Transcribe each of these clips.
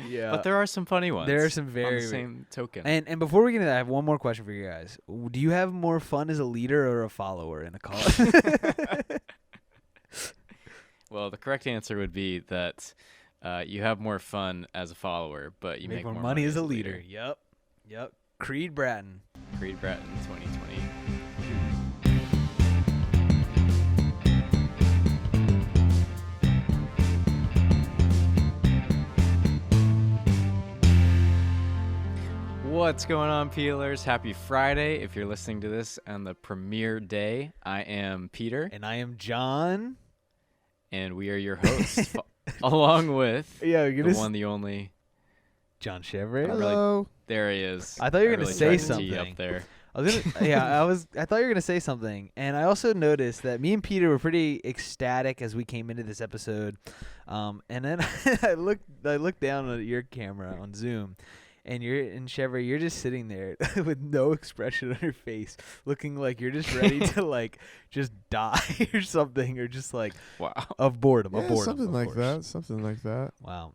Yeah. But there are some funny ones. There are some on very the same token. And before we get into that, I have one more question for you guys. Do you have more fun as a leader or a follower in a cult? Well, the correct answer would be that you have more fun as a follower, but you make more money as a leader. Yep. Creed Bratton. Creed Bratton, 2020. What's going on, Peelers? Happy Friday. If you're listening to this on the premiere day, I am Peter. And I am John. And we are your hosts, along with the one, the only John Chevrolet. Hello. There he is. I thought you were going to say something. Up there. I thought you were going to say something. And I also noticed that me and Peter were pretty ecstatic as we came into this episode. And then I looked down at your camera on Zoom. And Chevrolet, you're just sitting there with no expression on your face, looking like you're just ready to just die or something, or just wow, of boredom. Yeah, of boredom, something of like course. that. Something like that. Wow.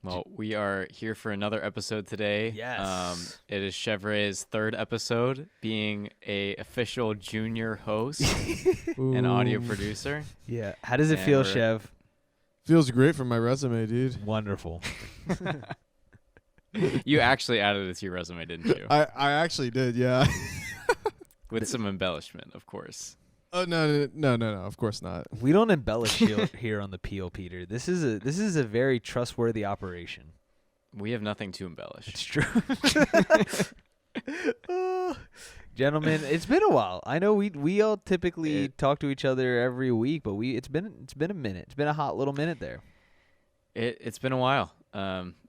Well, we are here for another episode today. Yes. It is Chevrolet's third episode, being a official junior host and audio producer. Yeah. How does it feel, Chev? Feels great for my resume, dude. Wonderful. You actually added it to your resume, didn't you? I actually did, yeah. With some embellishment, of course. Oh no, of course not. We don't embellish here on the Peel, Peter. This is a very trustworthy operation. We have nothing to embellish. It's true. Gentlemen, it's been a while. I know we all typically talk to each other every week, but it's been a minute. It's been a hot little minute there. It's been a while.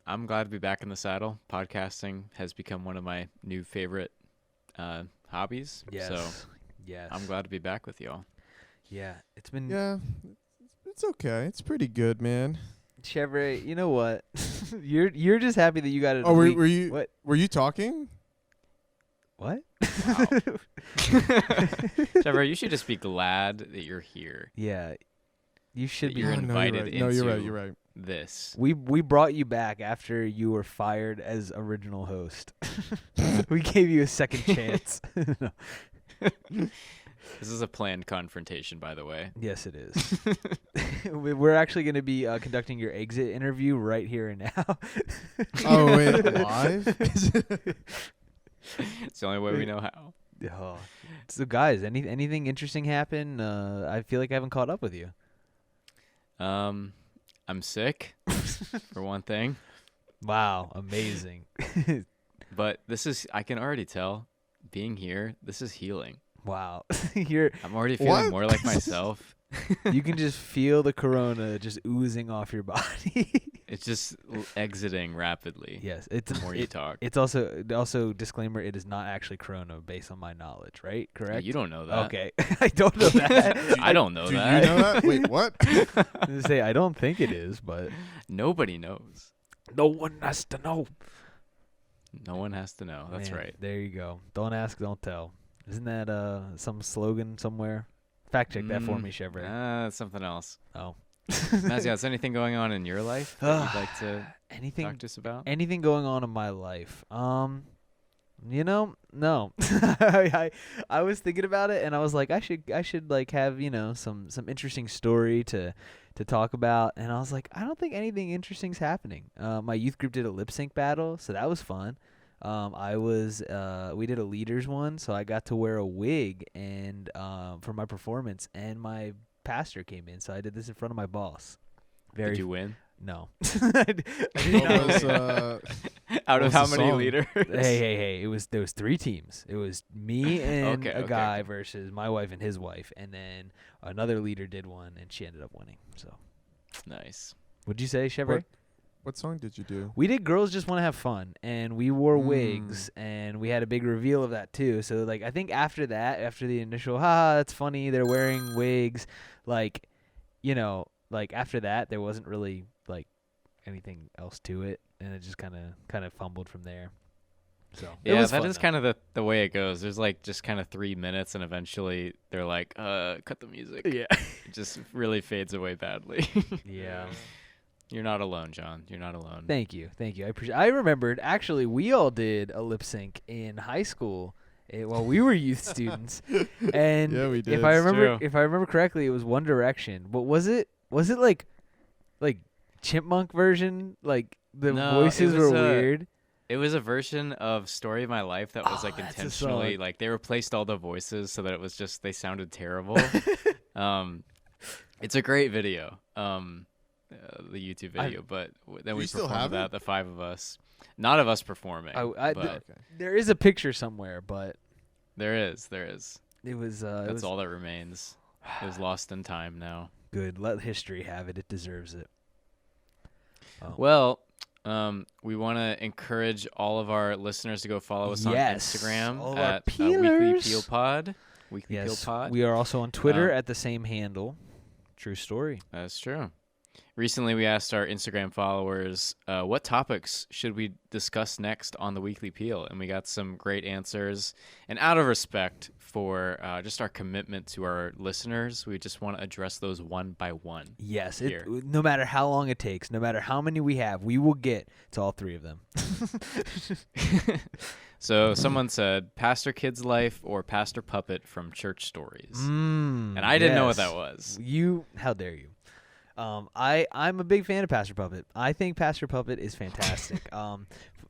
I'm glad to be back in the saddle. Podcasting has become one of my new favorite hobbies. Yes. So yes. I'm glad to be back with y'all. Yeah. It's been it's okay. It's pretty good, man. Chevrolet, you know what? you're just happy that you got it. Oh, were you what? Were you talking? What? Wow. Trevor, you should just be glad that you're here. Yeah. You should That be you're invited into you're right. this. We brought you back after you were fired as original host. We gave you a second chance. No. This is a planned confrontation, by the way. Yes, it is. We're actually going to be conducting your exit interview right here and now. Oh, wait, live? It's the only way we know how. Oh. So, guys, anything interesting happen? I feel like I haven't caught up with you. I'm sick, for one thing. Wow, amazing. But I can already tell, being here, this is healing. Wow. I'm already feeling more like myself. You can just feel the corona just oozing off your body. It's just exiting rapidly. Yes, the more you talk. It's also disclaimer. It is not actually corona, based on my knowledge. Right? Correct. You don't know that. Okay, I don't know that. I don't know Do that. you know that? Wait, what? I was gonna say I don't think it is, but Nobody knows. no one has to know. No one has to know. That's Man, right. There you go. Don't ask, don't tell. Isn't that some slogan somewhere? Fact check that for me, Chevrolet. That's something else. Oh. Mazia, is anything going on in your life that you'd like to talk to us about? Anything going on in my life? No. I was thinking about it, and I was like, I should like have some interesting story to talk about, and I was like, I don't think anything interesting's happening. My youth group did a lip sync battle, so that was fun. We did a leaders one, so I got to wear a wig and for my performance, and my pastor came in, so I did this in front of my boss. Did you win? No. What was, Out of was how the many song? leaders? Hey! There was 3 teams. It was me and Okay, a guy versus my wife and his wife, and then another leader did one, and she ended up winning. So, Nice. what'd you say, Chevrolet? What song did you do? We did Girls Just Want to Have Fun, and we wore wigs, and we had a big reveal of that too. So I think after that, after the initial, that's funny, they're wearing wigs, after that, there wasn't really anything else to it, and it just kind of fumbled from there. So Yeah, that is kind of the way it goes. There's just kind of 3 minutes, and eventually they're like, cut the music. Yeah. It just really fades away badly. Yeah. You're not alone, John. You're not alone. Thank you. I appreciate. I remembered actually we all did a lip sync in high school while we were youth students, and Yeah, we did. if I It's remember true. if I remember correctly, it was One Direction. But was it like chipmunk version? Like the No, voices it were was, weird. It was a version of Story of My Life that was like That's a intentionally song. like they replaced all the voices so that it was just they sounded terrible. It's a great video. The YouTube video, but then Do we you still performed have that, it? the 5 of us. Not of us performing, but Okay. There is a picture somewhere, but there is. it was it That's was all that remains. It was lost in time now. good. Let history have it. It deserves it. Oh. Well, we want to encourage all of our listeners to go follow us Yes, on Instagram all of our at Weekly peelers. Peel Pod. Weekly Peel Yes, Pod. we are also on Twitter Um, at the same handle. True story. That's true. Recently, we asked our Instagram followers, what topics should we discuss next on the Weekly Peel? And we got some great answers. And out of respect for just our commitment to our listeners, we just want to address those one by one. Yes, Here. no matter how long it takes, no matter how many we have, we will get to all three of them. So someone said, Pastor Kid's Life or Pastor Puppet from Church Stories. And I didn't know what yes. that was. How dare you? I'm a big fan of Pastor Puppet. I think Pastor Puppet is fantastic.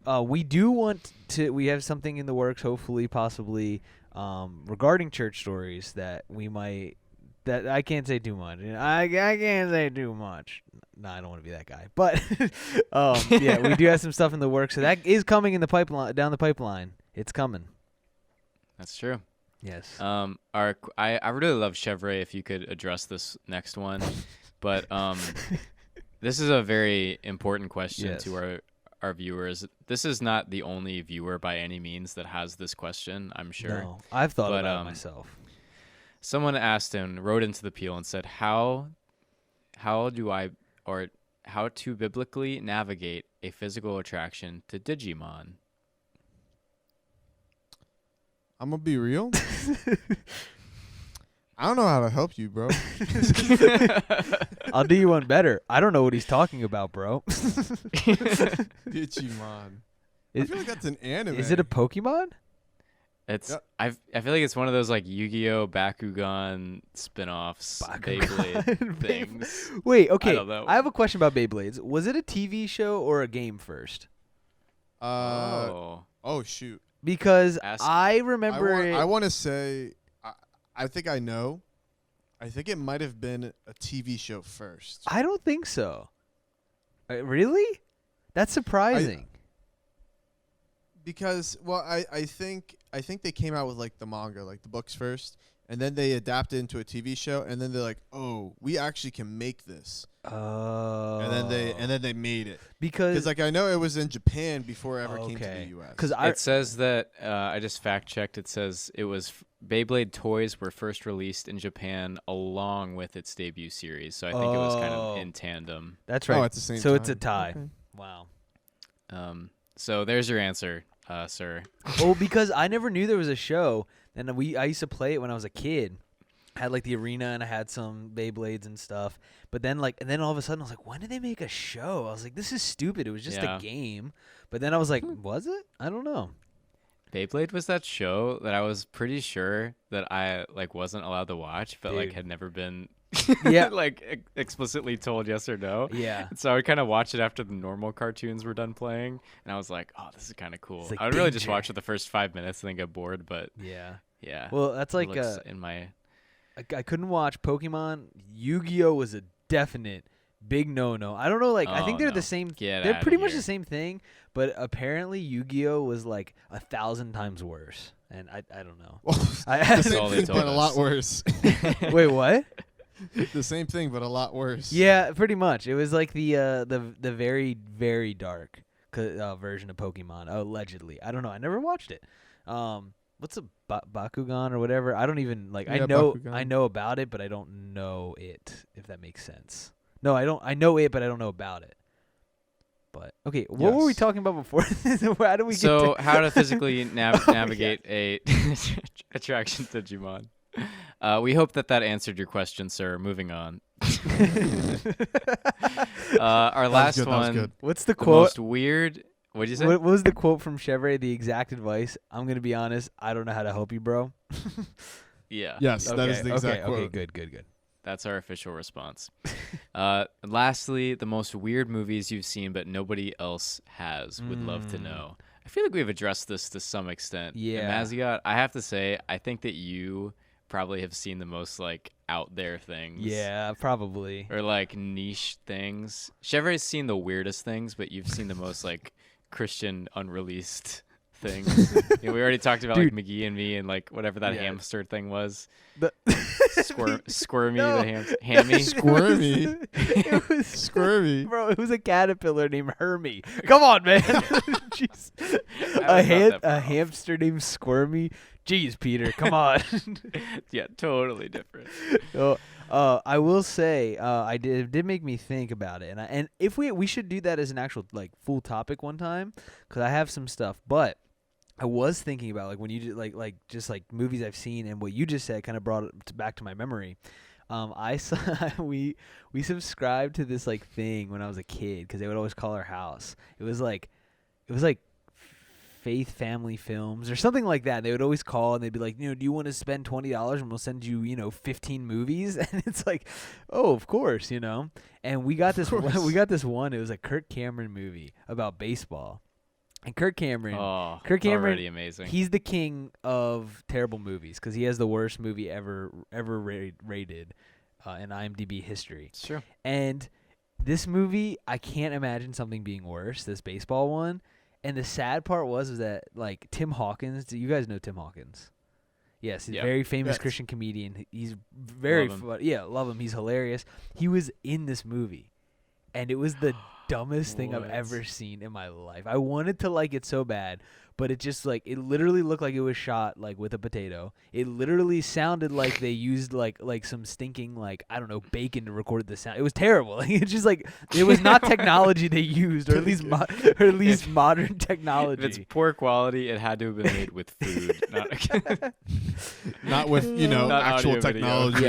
We have something in the works, hopefully, possibly, regarding church stories that I can't say too much. I can't say too much. No, I don't want to be that guy. But yeah, we do have some stuff in the works. So that is coming in the pipeline, down the pipeline. It's coming. That's true. Yes. I really love Chevrolet if you could address this next one. But this is a very important question Yes. to our viewers. This is not the only viewer by any means that has this question, I'm sure. No, I've thought But, about it myself. Someone asked and wrote into the Peel and said, how to biblically navigate a physical attraction to Digimon? I'm gonna be real. I don't know how to help you, bro. I'll do you one better. I don't know what he's talking about, bro. Digimon. I Is, feel like that's an anime. is it a Pokemon? It's Yep. I feel like it's one of those like YuGiOh Bakugan spin-offs, Beyblade things. Wait, okay. don't know. I have a question about Beyblades. Was it a TV show or a game first? Oh shoot. Because Ask- I remember I want to say. I think I know. I think it might have been a TV show first. I don't think so. Really? That's surprising. Because I think they came out with like the manga, like the books first, and then they adapted into a TV show, and then they're like, "Oh, we actually can make this." Oh. And then they made it. because Cuz like I know it was in Japan before it ever came to okay. the US. Because It says that I just fact checked. It says it was Beyblade toys were first released in Japan along with its debut series, so I think it was kind of in tandem. that's right. at the same so time. it's a tie. Okay. Wow. So there's your answer, sir. Oh, because I never knew there was a show, and I used to play it when I was a kid. I had like the arena, and I had some Beyblades and stuff. But then and then all of a sudden, I was like, when did they make a show? I was like, this is stupid. It was just Yeah. a game. But then I was like, was it? I don't know. Beyblade was that show that I was pretty sure that I like wasn't allowed to watch, but like Dude. had never been Yeah. like explicitly told yes or no. Yeah. So I would kind of watch it after the normal cartoons were done playing, and I was like, "Oh, this is kind of cool." It's like I would really just danger. watch it the first 5 minutes and then get bored. But Yeah. yeah, Well, that's it like looks in my I couldn't watch Pokemon. Yu-Gi-Oh was a definite big no-no. I don't know, like I think Oh, they're no. the same. Get They're outta pretty much here. the same thing, but apparently Yu-Gi-Oh was like 1,000 times worse, and I don't know. Well, I, the same all they thing, told but a lot us. worse. wait, what? The same thing, but a lot worse. Yeah, pretty much. It was like the very very dark version of Pokemon, allegedly. I don't know. I never watched it. What's a Bakugan or whatever? I don't even like. Yeah, I know Bakugan. about it, but I don't know it. If that makes sense. No, I don't. I know it, but I don't know about it. But okay, what were we Yes. talking about before? How do we so get to how to physically navigate a attraction to Digimon. We hope that answered your question, sir. Moving on. Our last good, that was one. good. What's the The quote? most weird. What'd you say? What was the quote from Chevrolet? The exact advice. I'm gonna be honest. I don't know how to help you, bro. Yeah. Yes, that is the exact okay, quote. Okay, good. That's our official response. Lastly, the most weird movies you've seen but nobody else has. Would love to know. I feel like we've addressed this to some extent. Yeah. And Mazziot, I have to say, I think that you probably have seen the most like out there things. Yeah, probably. Or like niche things. Chevrolet's seen the weirdest things, but you've seen the most like Christian unreleased things. We already talked about Dude. like McGee and Me and like whatever that Yeah. hamster thing was. The Squirmy, No. the hammy. Squirmy. It was Squirmy. Bro, it was a caterpillar named Hermie. Come on, man. Jeez. I was not that far A off. hamster named Squirmy. Jeez, Peter, come on. Yeah, totally different. I will say, it did make me think about it, and if we should do that as an actual like full topic one time, because I have some stuff. But I was thinking about like when you did like just like movies I've seen, and what you just said kind of brought it back to my memory. I saw we subscribed to this like thing when I was a kid because they would always call our house. It was like Faith Family Films or something like that. They would always call and they'd be like, do you want to spend $20 and we'll send you 15 movies? And it's like, oh, of course, And we got this one. It was a Kirk Cameron movie about baseball. And Kirk Cameron, Already amazing. he's the king of terrible movies because he has the worst movie ever rated in IMDb history. It's true. And this movie, I can't imagine something being worse. This baseball one. And the sad part was that like Tim Hawkins. Do you guys know Tim Hawkins? Yes, he's a very famous Christian comedian. He's very love him. He's hilarious. He was in this movie, and it was the dumbest thing I've ever seen in my life. I wanted to like it so bad, but it just like it literally looked like it was shot like with a potato. It literally sounded like they used like some stinking like I don't know bacon to record the sound. It was terrible. It's just like it was not technology they used, or at least modern technology. If it's poor quality, it had to have been made with food, Not with Not actual audio video. technology.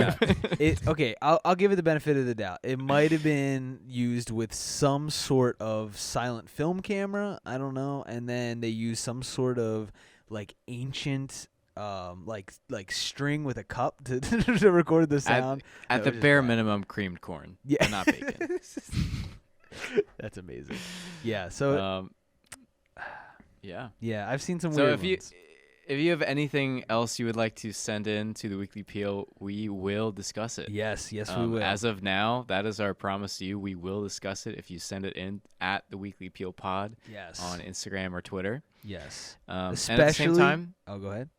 Yeah. Okay, I'll give it the benefit of the doubt. It might have been used with some sort of silent film camera. I don't know, and then they used some sort of like ancient like string with a cup to to record the sound. At the bare minimum, creamed corn. Yeah. But not bacon. That's amazing. Yeah. So yeah. yeah, I've seen some So weird ones. if you have anything else you would like to send in to the Weekly Peel, we will discuss it. Yes, we will. As of now, that is our promise to you. We will discuss it if you send it in at the Weekly Peel Pod Yes. on Instagram or Twitter. Yes. And Especially. at the same time, Oh, go ahead.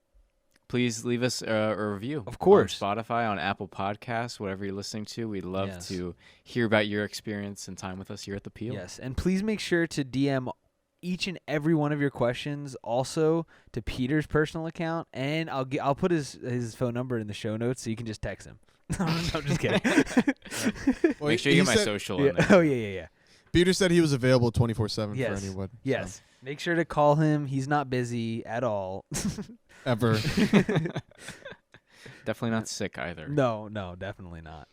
please leave us a review. Of course. On Spotify, on Apple Podcasts, whatever you're listening to. We'd love Yes. to hear about your experience and time with us here at the Peel. Yes, and please make sure to DM each and every one of your questions also to Peter's personal account, and I'll put his phone number in the show notes so you can just text him. No, I'm just kidding. Well, Make sure he you get my said- social Yeah. in there. Oh yeah. Peter said he was available 24/7 Yes. for anyone. Yes. Make sure to call him. He's not busy at all. Ever. Definitely not sick either. No, definitely not.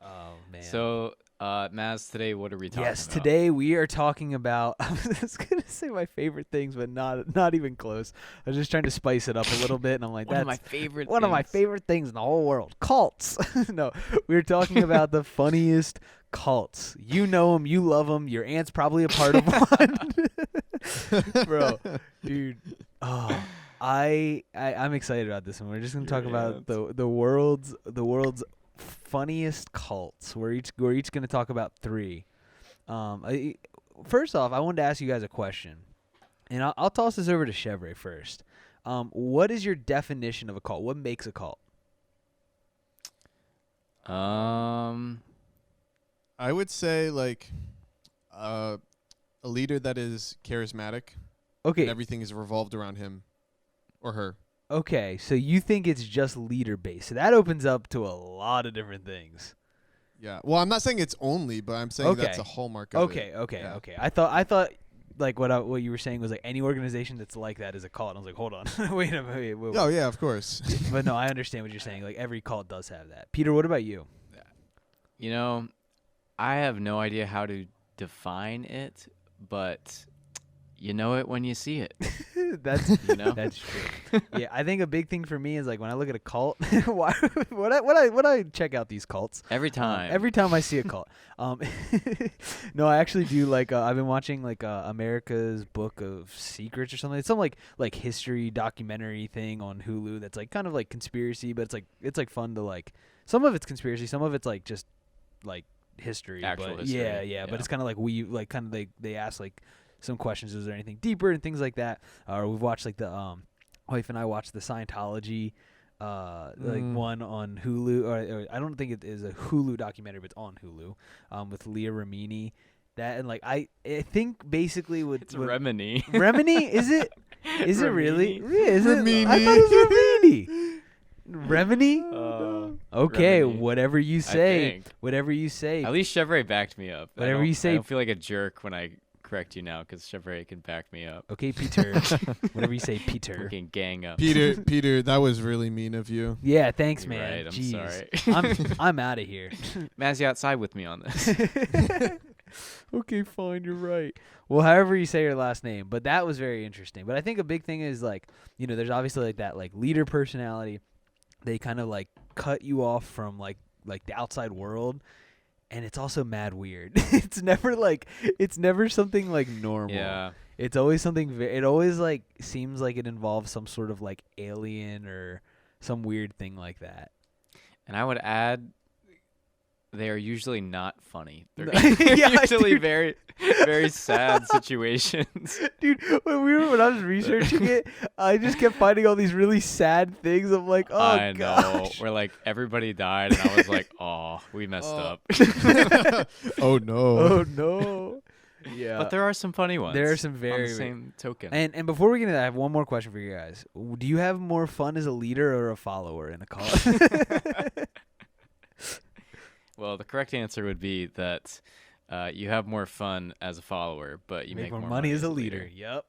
Oh man. So, Maz, today what are we talking about? Yes, today we are talking about. I was gonna say my favorite things, but not even close. I was just trying to spice it up a little bit, and I'm like, One that's of my favorite one of my things. favorite things in the whole world. Cults. No, we were talking about the funniest cults. You know them, you love them. Your aunt's probably a part of one, bro, dude. Oh, I'm excited about this one. We're just gonna talk about the world's funniest cults. We're each going to talk about 3. First off, I wanted to ask you guys a question, and I'll toss this over to Chevrolet first. What is your definition of a cult? What makes a cult? I would say like a leader that is charismatic. Okay. And everything is revolved around him or her. Okay, so you think it's just leader based. So that opens up to a lot of different things. Yeah. Well, I'm not saying it's only, but I'm saying that's a hallmark of it. Okay. Yeah. I thought like what you were saying was like any organization that's like that is a cult. And I was like, hold on. wait. Oh, yeah, of course. But no, I understand what you're saying. Like every cult does have that. Peter, what about you? You know, I have no idea how to define it, but you know it when you see it. That's that's true. Yeah, I think a big thing for me is like when I look at a cult, when I check out these cults Every time. every time I see a cult. No, I actually do like I've been watching like America's Book of Secrets or something. It's some like history documentary thing on Hulu that's like kind of like conspiracy, but it's like fun to like. Some of it's conspiracy, some of it's like just like history. Actual but history, yeah. But it's kind of like kind of they ask like some questions. Is there anything deeper and things like that? Or we've watched like the wife and I watched the Scientology like one on Hulu. Or I don't think it is a Hulu documentary, but it's on Hulu with Leah Remini. That and like I think basically It's Remini. Remini is it? Is it really? Remini. Is it? Remini. I thought it was Remini. Remini? Okay, Remini. whatever you I say. think. Whatever you say. At least Chevrolet backed me up. Whatever you say. I don't feel like a jerk when I correct you now because Chevrolet can back me up. Okay, Peter. Whatever you say, Peter. We can gang up. Peter, that was really mean of you. Yeah, thanks, You're man. right, I'm Jeez. sorry. I'm out of here. Mazzy outside with me on this. Okay, fine, you're right. Well, however you say your last name, but that was very interesting. But I think a big thing is like, there's obviously like that like leader personality. They kind of like cut you off from like the outside world, and it's also mad weird. It's never something like normal. Yeah. It's always something. It always like seems like it involves some sort of like alien or some weird thing like that. And I would add, they are usually not funny. They're Yeah, usually dude. very, very sad situations. Dude, when I was researching it, I just kept finding all these really sad things. I'm like, oh I know. gosh. Where like everybody died, and I was like, oh, we messed up. Oh no. Oh no. Yeah. But there are some funny ones. There are some on very the same token. and before we get into that, I have one more question for you guys. Do you have more fun as a leader or a follower in a cause? Well, the correct answer would be that you have more fun as a follower, but you Make more money as a leader. Yep.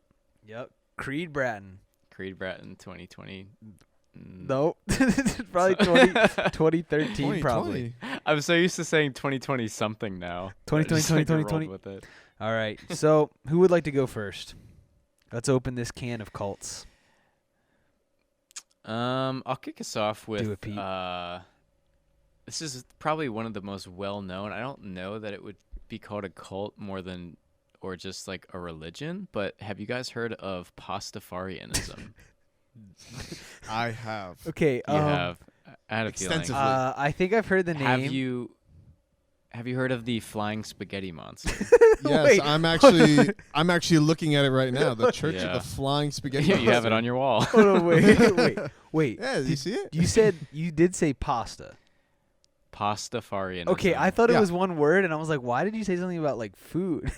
Creed Bratton. Creed Bratton 2020. Nope. Probably 2013 probably. 2020. I'm so used to saying 2020 something now. 2020, I just, like, 2020. rolled with it. All right. So, who would like to go first? Let's open this can of cults. I'll kick us off with Do it, Pete. this is probably one of the most well-known. I don't know that it would be called a cult more than or just like a religion, but have you guys heard of Pastafarianism? I have. Okay. You have. I had a feeling. Extensively. I think I've heard the name. Have you heard of the flying spaghetti monster? Yes, Wait, I'm actually looking at it right now. The Church Yeah. of the Flying Spaghetti. Yeah, you have it Monster. on your wall. Hold on, wait. Yeah, you see it? You did say pasta. Pastafarianism. Okay, I thought it Yeah. was one word, and I was like, why did you say something about like food?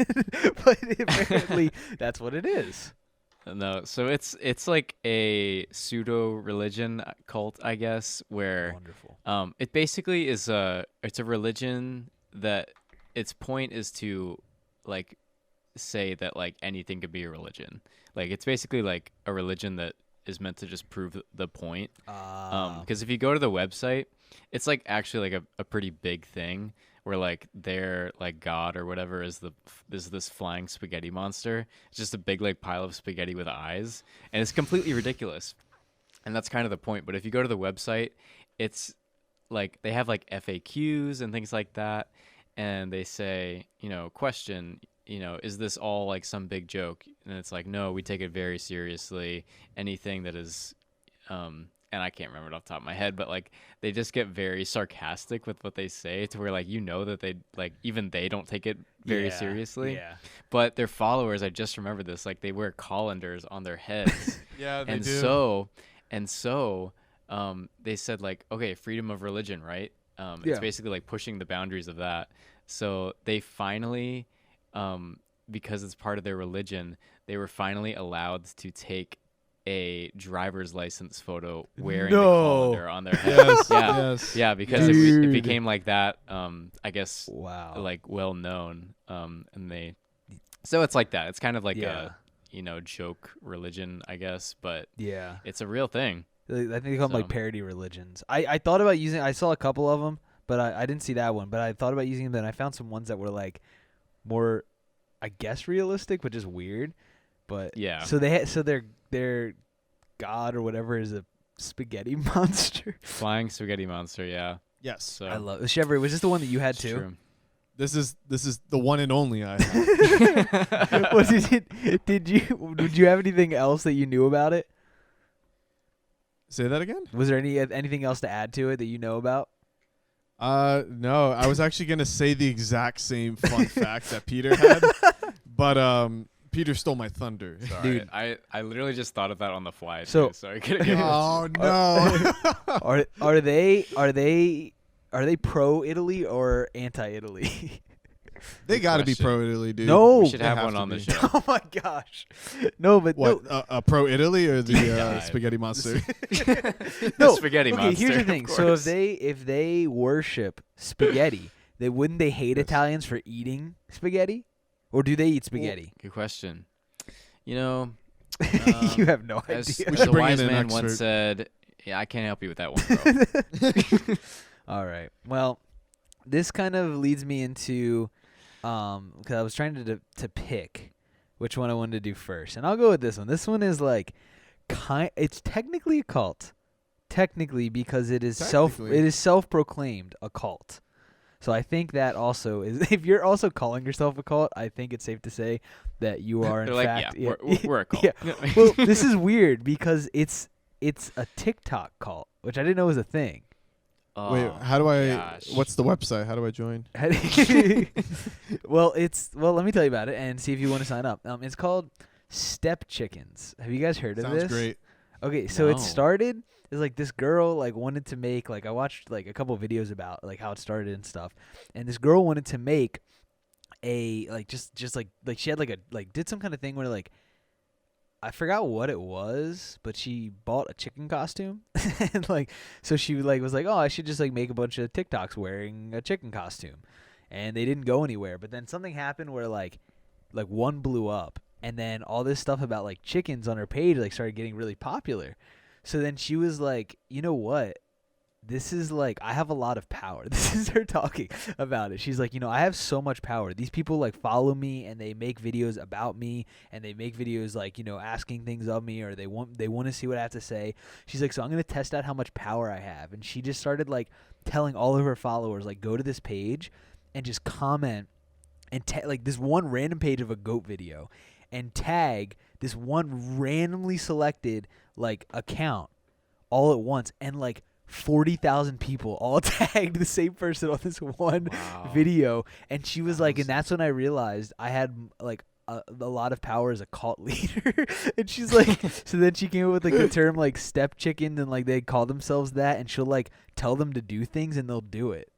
But apparently, that's what it is. No, so it's like a pseudo religion cult, I guess, where Wonderful. it basically is it's a religion that its point is to like say that like anything could be a religion. Like it's basically like a religion that is meant to just prove the point. Because if you go to the website, it's like actually like a pretty big thing where like their like god or whatever is this flying spaghetti monster. It's just a big like pile of spaghetti with eyes, and it's completely ridiculous. And that's kind of the point. But if you go to the website, it's like they have like FAQs and things like that, and they say, question, is this all like some big joke? And it's like, no, we take it very seriously. Anything that is and I can't remember it off the top of my head, but like they just get very sarcastic with what they say to where like that they like even they don't take it very seriously. Yeah. But their followers, I just remember this, like they wear colanders on their heads. Yeah, they and do. so they said like, okay, freedom of religion, right? Yeah. It's basically like pushing the boundaries of that. So they finally because it's part of their religion, they were finally allowed to take a driver's license photo wearing the colander on their head. Yes, Yeah. yes. Yeah, because Dude. it became like that, I guess, Wow. like well known. So it's like that. It's kind of like Yeah. a joke religion, I guess, but Yeah. it's a real thing. I think they call them like So- parody religions. I thought about using. I saw a couple of them, but I didn't see that one. But I thought about using them, and I found some ones that were like more, I guess, realistic, but just weird. But Yeah. so their god or whatever is a spaghetti monster. Flying spaghetti monster. Yeah. Yes. So I love Chevrolet. Was this the one that you had it's too? true. This is the one and only I have. Was it? Did you have anything else that you knew about it? Say that again? Was there anything else to add to it that you know about? No. I was actually gonna say the exact same fun fact that Peter had, but Peter stole my thunder. Sorry. Dude. I literally just thought of that on the fly. So- Too, so I couldn't give it. Oh no! Are they pro Italy or anti Italy? They got to be question. pro Italy, dude. No. We should They have have one to on the be. show. Oh my gosh! No, but What? no. Pro Italy or the dive. spaghetti monster? No, The spaghetti okay, monster. here's the thing. of So course. if they worship spaghetti, wouldn't they hate Yes. Italians for eating spaghetti, or do they eat spaghetti? Good question. You know, You have no as, idea. We as should a bring wise in an man once expert. said, "Yeah, I can't help you with that one, bro." All right. Well, this kind of leads me into because I was trying to pick which one I wanted to do first, and I'll go with this one. This one is like it's technically a cult, technically because it is Technically. self-proclaimed a cult. So I think that also is if you're also calling yourself a cult, I think it's safe to say that you are in They're like, fact yeah, we're a cult. Yeah. Well, this is weird because it's a TikTok cult, which I didn't know was a thing. Oh, Wait, how do I? gosh. What's the website? How do I join? Well, let me tell you about it and see if you want to sign up. It's called Step Chickens. Have you guys heard of Sounds this? great. Okay, so it No. started as like this girl like wanted to make like I watched like a couple of videos about like how it started and stuff, and this girl wanted to make a like just like she had like a like did some kind of thing where like I forgot what it was, but she bought a chicken costume and like so she like was like, oh, I should just like make a bunch of TikToks wearing a chicken costume, and they didn't go anywhere. But then something happened where like one blew up, and then all this stuff about like chickens on her page like started getting really popular. So then she was like, you know what? This is like I have a lot of power. This is her talking about it. She's like, you know, I have so much power. These people like follow me and they make videos about me and they make videos like, you know, asking things of me or they want to see what I have to say. She's like, so I'm going to test out how much power I have. And she just started like telling all of her followers like go to this page and just comment and like this one random page of a goat video and tag this one randomly selected like account all at once, and like 40,000 people all tagged the same person on this one Wow. video. And she was like, and that's when I realized I had like a lot of power as a cult leader. And she's like, so then she came up with like the term like step chicken, and like they call themselves that, and she'll like tell them to do things and they'll do it.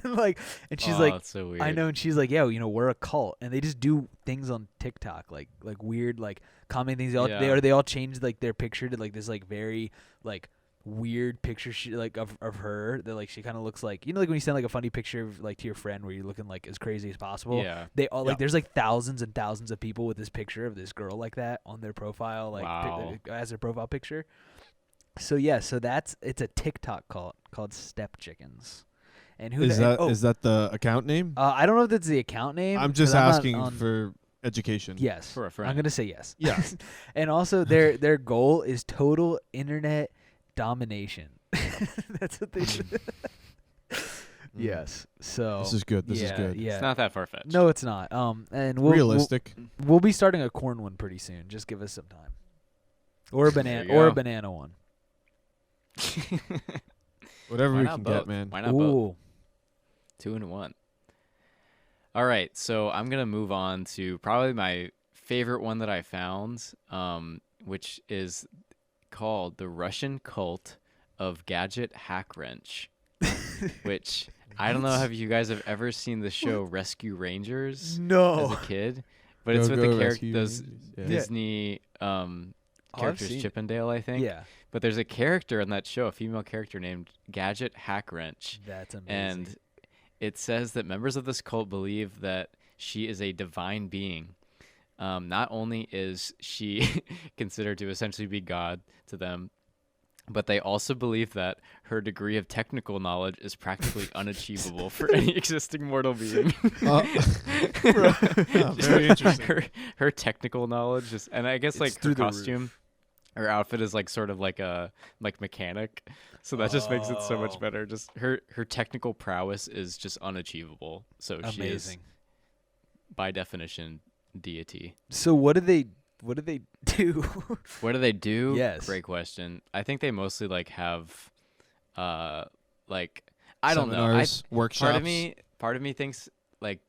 Like, and she's like, that's so weird. I know, and she's like, yeah, you know, we're a cult, and they just do things on TikTok, like weird, like comment things. They all changed like their picture to like this like very like weird picture like of her that like she kind of looks like, you know, like when you send like a funny picture of, like to your friend where you're looking like as crazy as possible. Yeah. They all like Yeah. there's like thousands and thousands of people with this picture of this girl like that on their profile, like Wow. as their profile picture. So yeah, so it's a TikTok called Step Chickens. And who Is the, that the account name? I don't know if that's the account name. I'm just 'cause not asking on- for education. Yes. For a friend. I'm gonna say yes. Yeah. And also their goal is total internet domination. That's what they said. Yes. So This is good. This is yeah, good. Yeah. It's not that far fetched. No, it's not. And we'll Realistic. we'll be starting a corn one pretty soon. Just give us some time. Or a banana There you or a go. banana one. Whatever Why we not can both? get, man. Why not both? Ooh. 2 in 1. All right, so I'm gonna move on to probably my favorite one that I found, which is called the Russian cult of Gadget Hackwrench, which I don't know if you guys have ever seen the show Rescue Rangers as No. a kid, but it's with the character Rescue those Rangers. Yeah. Disney I've characters, seen it. Chippendale, I think. Yeah. But there's a character in that show, a female character named Gadget Hackwrench. That's amazing. And it says that members of this cult believe that she is a divine being. Not only is she considered to essentially be God to them, but they also believe that her degree of technical knowledge is practically unachievable for any existing mortal being. Very interesting. Her technical knowledge is, and I guess It's like through her the roof. costume, her outfit is like sort of like a mechanic, so that just makes it so much Oh. better. Just her technical prowess is just unachievable. So she is Amazing. by definition deity. So what do they do? What do they do? Yes. Great question. I think they mostly like have, like I don't know. Seminars, workshops. Part of me thinks like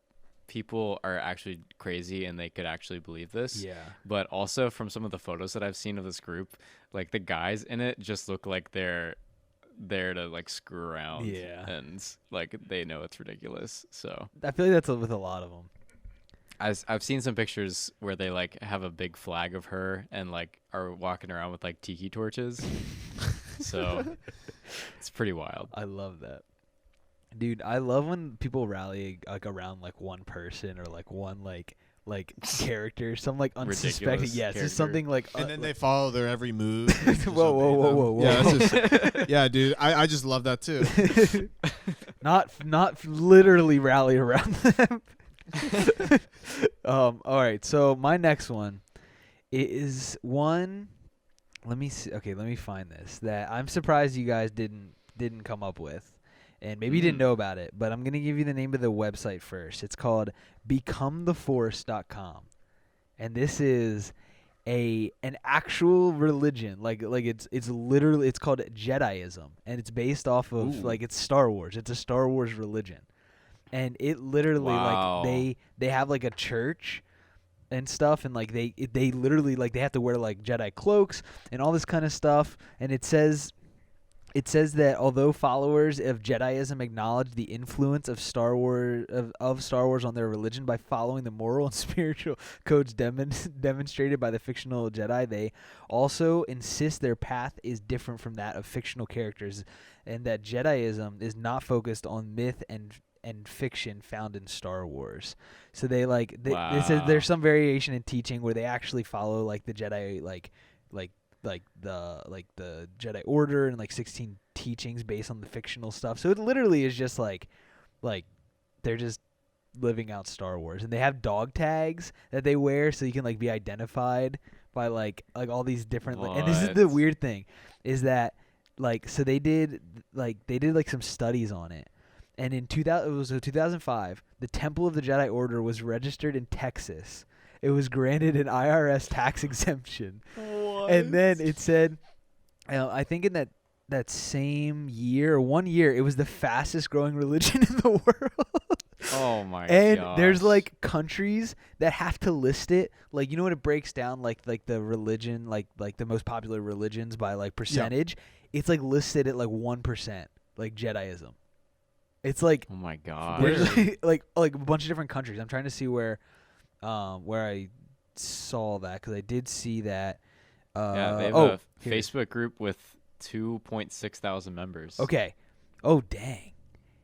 people are actually crazy and they could actually believe this. Yeah. But also from some of the photos that I've seen of this group, like the guys in it just look like they're there to like screw around. Yeah. And like they know it's ridiculous. So I feel like that's with a lot of them. I've seen some pictures where they like have a big flag of her and like are walking around with like tiki torches. So it's pretty wild. I love that. Dude, I love when people rally like around like one person or like one like character, some like unsuspecting. Ridiculous Yes, character. it's something like And then they follow their every move. Whoa. Yeah, that's just, yeah, dude. I just love that too. not literally rally around them. All right, so my next one is one. Let me see. Okay, let me find this. That I'm surprised you guys didn't come up with, and maybe you didn't know about it. But I'm gonna give you the name of the website first. It's called becometheforce.com, and this is an actual religion. Like it's literally, it's called Jediism, and it's based off of like it's Star Wars. It's a Star Wars religion. And it literally Wow. like they have like a church and stuff, and like they literally like they have to wear like Jedi cloaks and all this kind of stuff. And it says that although followers of Jediism acknowledge the influence of Star Wars on their religion by following the moral and spiritual codes demonstrated by the fictional Jedi, they also insist their path is different from that of fictional characters, and that Jediism is not focused on myth and fiction found in Star Wars. So they they said there's some variation in teaching where they actually follow like the Jedi like the Jedi Order and like 16 teachings based on the fictional stuff. So it literally is just like they're just living out Star Wars, and they have dog tags that they wear so you can like be identified by like all these different and this is the weird thing is that like so they did some studies on it. And in 2005, the Temple of the Jedi Order was registered in Texas. It was granted an IRS tax exemption. What? And then it said, I think in that same year, or 1 year, it was the fastest growing religion in the world. Oh my god. And there's like countries that have to list it. Like, you know what it breaks down like the religion, like the most popular religions by like percentage. Yeah. It's like listed at like 1%, like Jediism. It's like oh my god. there's like a bunch of different countries. I'm trying to see where I saw that because I did see that. Yeah, they have a Facebook group with 2.6 thousand members. Okay. Oh dang.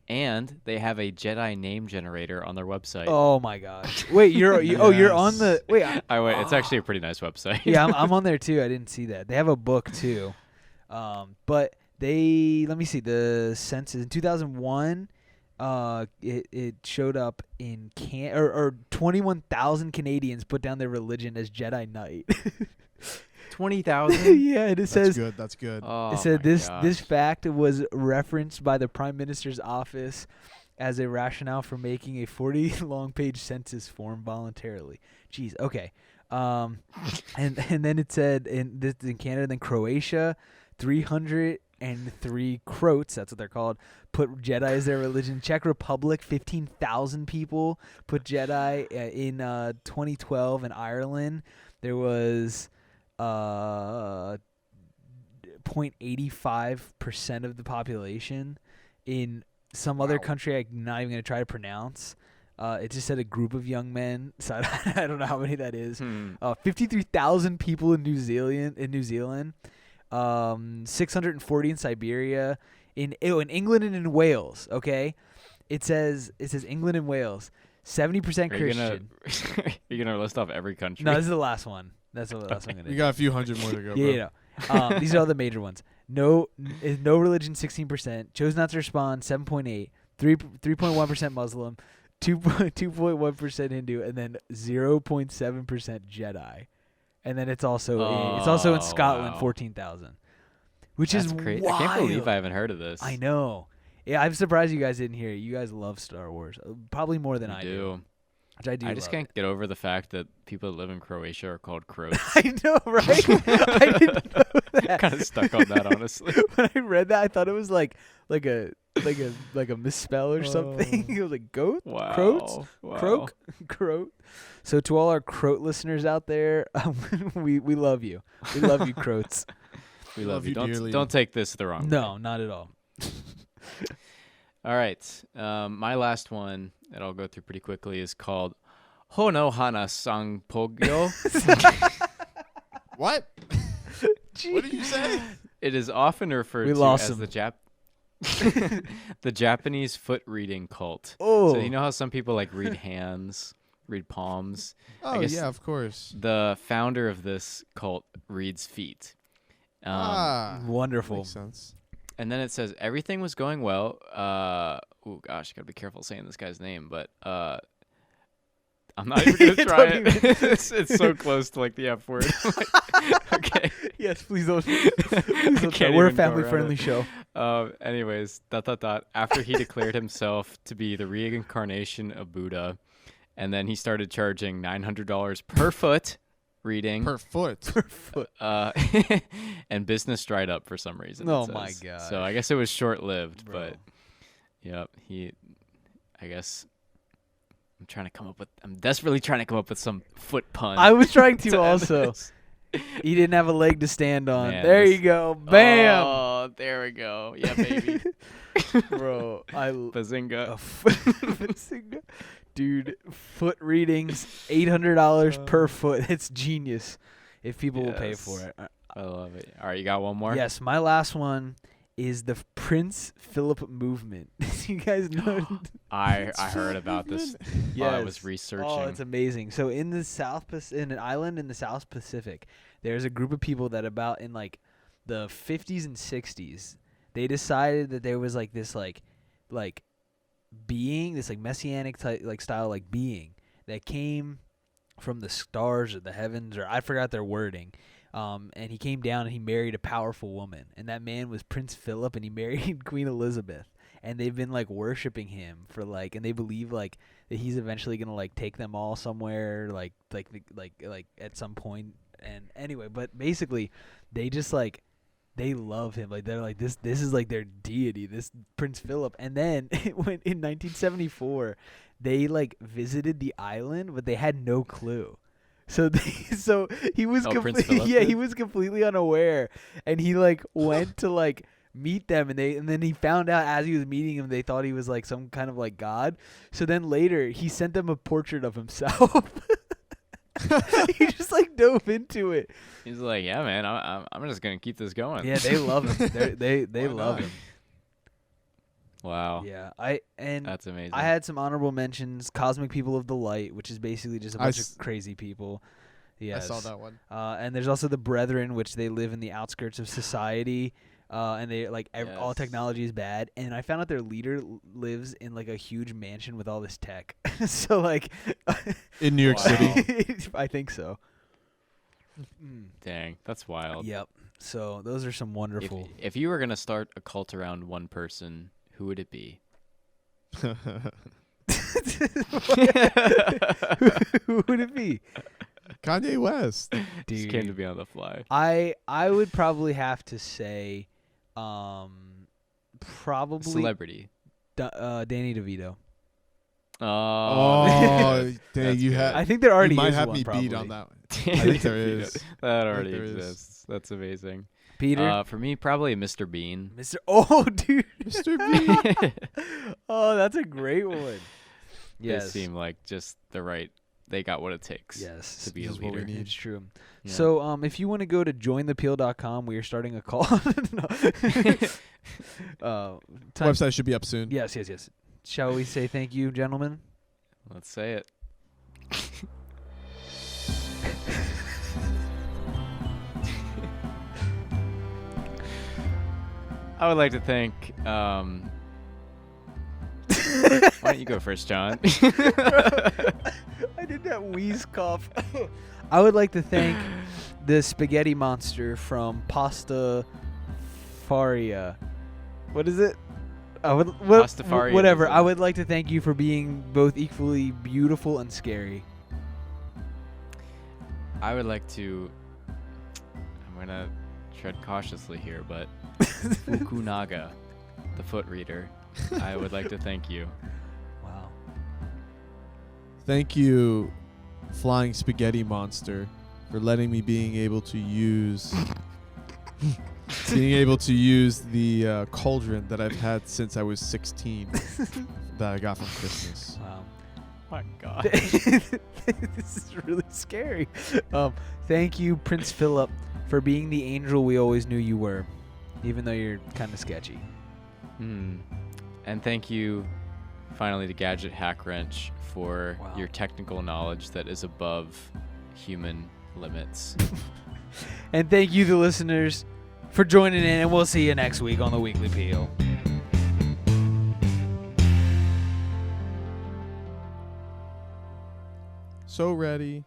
And they have a Jedi name generator on their website. Oh my gosh. Wait, you're on the wait. It's actually a pretty nice website. Yeah, I'm on there too. I didn't see that. They have a book too. But let me see the census in 2001. It showed up in or 21,000 Canadians put down their religion as Jedi Knight. 20,000. Yeah, and it That's said good. That's good. Oh, it said my this gosh. fact was referenced by the Prime Minister's office as a rationale for making a 40-long-page census form voluntarily. Jeez. Okay. And then it said in Canada, then Croatia, 303 Croats, that's what they're called, put Jedi as their religion. Czech Republic, 15,000 people put Jedi. In 2012 in Ireland, there was 0.85% of the population. In some other country I'm not even going to try to pronounce, it just said a group of young men, so I don't know how many that is. 53,000 people in New Zealand, 640 in Siberia, in England and in Wales. Okay, it says England and Wales, 70% Christian. You're gonna list off every country? No, this is the last one. That's the last one I'm gonna We do. got a few hundred more to go. Yeah, bro. you know. These are all the major ones. No religion, 16%. Chose not to respond, 7.8. 3.1% Muslim, 2.1% Hindu, and then 0.7% Jedi. And then it's also in Scotland, wow. 14,000. Which That's is crazy. wild. I can't believe I haven't heard of this. I know. Yeah, I'm surprised you guys didn't hear it. You guys love Star Wars. Probably more than We I do. Which I do. I just love can't get over the fact that people that live in Croatia are called Croats. I know, right? I didn't know that. Kind of stuck on that, honestly. When I read that, I thought it was like a misspell or something. It was like goat, Wow. croats, Wow. croak, croat. So to all our croat listeners out there, we love you. We love you, croats. We love you. dearly. Don't take this the wrong way. No, not at all. All right. My last one that I'll go through pretty quickly is called Hono Hana Sang Pogyo. What? What did you say? It is often referred We to lost as him. the Japanese foot reading cult. Oh, So you know how some people like read hands, read palms? Oh guess- yeah, of course. The founder of this cult reads feet. wonderful. Makes sense. And then it says everything was going well. Oh gosh, I gotta be careful saying this guy's name, but I'm not even gonna try Don't it. it's so close to like the F word. Okay. Yes, please don't. Please don't can't We're a even go around family-friendly it. show. Anyways, ... After he declared himself to be the reincarnation of Buddha, and then he started charging $900 per foot reading. Per foot. And business dried up for some reason. Oh it my says. gosh. So I guess it was short-lived, Bro. but yep, I guess I'm desperately trying to come up with some foot pun. I was trying to end also. this. He didn't have a leg to stand on. Man, there this- you go. Bam. Oh, there we go. Yeah, baby. Bro, Bazinga. Dude, foot readings, $800 per foot. It's genius. If people will pay for Yes. it. I love it. All right, you got one more? Yes, my last one is the Prince Philip movement. You guys know? I heard about this while I was Yes. researching. Oh, it's amazing. So in the in an island in the South Pacific, there's a group of people that about in like the 50s and 60s, they decided that there was like this like being, this like messianic type like style like being that came from the stars or the heavens, or I forgot their wording. And he came down and he married a powerful woman, and that man was Prince Philip, and he married Queen Elizabeth. And they've been like worshiping him for like, and they believe like that he's eventually gonna like take them all somewhere, like at some point. And anyway, but basically, they just like they love him. Like they're like this is like their deity, this Prince Philip. And then when in 1974, they like visited the island, but they had no clue. So he was Prince Philip he did? was completely unaware, and he like went to like meet them, and then he found out as he was meeting him, they thought he was like some kind of like god. So then later he sent them a portrait of himself. He just like dove into it. He's like, yeah, man, I'm just gonna keep this going. Yeah, they love him. They Why love not? him. Wow. Yeah, That's amazing. I had some honorable mentions. Cosmic People of the Light, which is basically just a bunch of crazy people. Yes. I saw that one. And there's also the Brethren, which they live in the outskirts of society, and they like all Yes. technology is bad. And I found out their leader lives in like a huge mansion with all this tech. So like, In New York Wow. City. I think so. Dang, that's wild. Yep. So those are some wonderful. If you were gonna start a cult around one person, who would it be? Who would it be? Kanye West. Just came to be on the fly. I would probably have to say, probably Celebrity. Danny DeVito. Oh, Oh, dang, That's you good. had. I think there already you might is have one, me probably. beat on that one. I think there is. That already there is. exists. That's amazing. Peter, For me, probably Mr. Bean. Mr. Oh, dude. Mr. B. Oh, that's a great one. They Yes. seem like just the right. They got what it takes Yes. to be a This is what we leader. need. It's true. Yeah. So, if you want to go to jointhepeel.com, we are starting a call. No. Time- Website should be up soon. Yes. Shall we say thank you, gentlemen? Let's say it. I would like to thank. Why don't you go first, John? I did that wheeze cough. I would like to thank the spaghetti monster from Pasta Faria. What is it? Pastafarianism. Whatever. I would like to thank you for being both equally beautiful and scary. I would like to. I'm gonna tread cautiously here, but Fukunaga, the foot reader. I would like to thank you. Wow. Thank you, Flying Spaghetti Monster, for letting me being able to use the cauldron that I've had since I was 16 that I got from Christmas. Wow. My God. This is really scary. Thank you, Prince Philip, for being the angel we always knew you were, even though you're kind of sketchy. And thank you, finally, to Gadget Hackwrench for your technical knowledge that is above human limits. And thank you, the listeners, for joining in, and we'll see you next week on the Weekly Peel. So ready.